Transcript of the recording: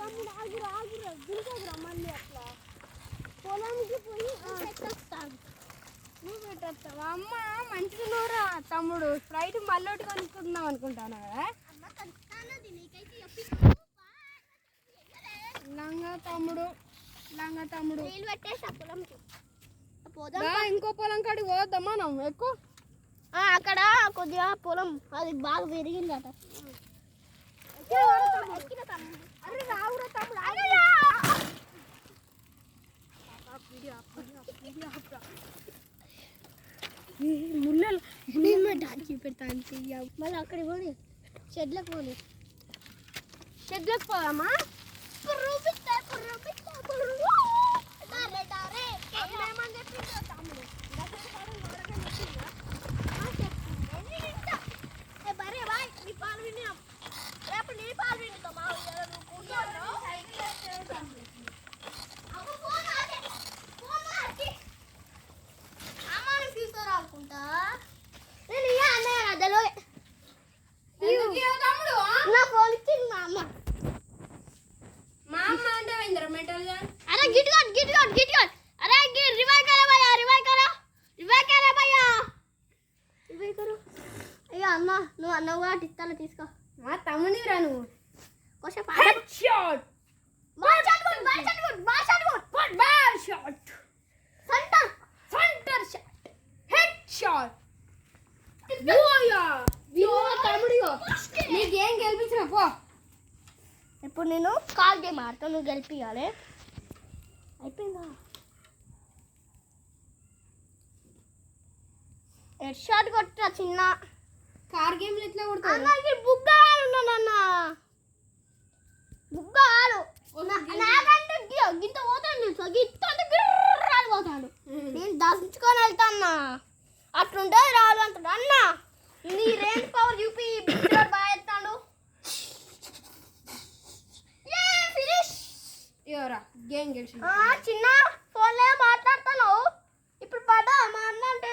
తమ్ముడు ఆగురు ఆగురు దించదురా మళ్ళీ అట్లా పొలానికి పోయి పెట్టేస్తాను. నువ్వు పెట్టేస్తావా? అమ్మ మంచిగా నూరా తమ్ముడు. స్ప్రైట్ మళ్ళీ కొనుక్కుందాం అనుకుంటాను కదా. లంగా తమ్ముడు లంగా తమ్ముడు ఇంకో పొలం కాడికి పోద్దాం మనం ఎక్కువ. అక్కడ కొద్దిగా పొలం అది బాగా పెరిగిందట. అరే రావురా తమ్ముడు. ముళ్ళ డాకి పెడతాను. మళ్ళీ అక్కడికి పోనీ షెడ్లకు పోనీ. షెడ్లకు పోదామా? అన్న నువ్వు అన్నవు కూడా ఇస్తాను తీసుకో. తమ్ముని రా నువ్వు. నీకేం గెలిపించిన పో. ఇప్పుడు నేను కాల్ గేమ్ ఆడతాను, నువ్వు గెలిపియాలి. అయిపోయిందా? హెడ్ షాట్ కొట్టా చిన్న. కార్ గేమ్లు ఎట్లా కొడతావు? బుగ్గ ఆడున్నానన్న. బుగ్గ ఆడు నాకంటే గింత పోతాడు తెలుసా. గింత అంటే గిర్రాలు పోతాడు. నేను దర్శించుకొని వెళ్తాన్నా. అట్లుంటే రాదు అంటాడు. అన్న నీ రేంజ్ పవర్ చూపి బాగా ఎత్తాడు. గేమ్ గెలిచి చిన్న ఫోన్లో మాట్లాడుతాను. ఇప్పుడు పడా మా అన్న అంటే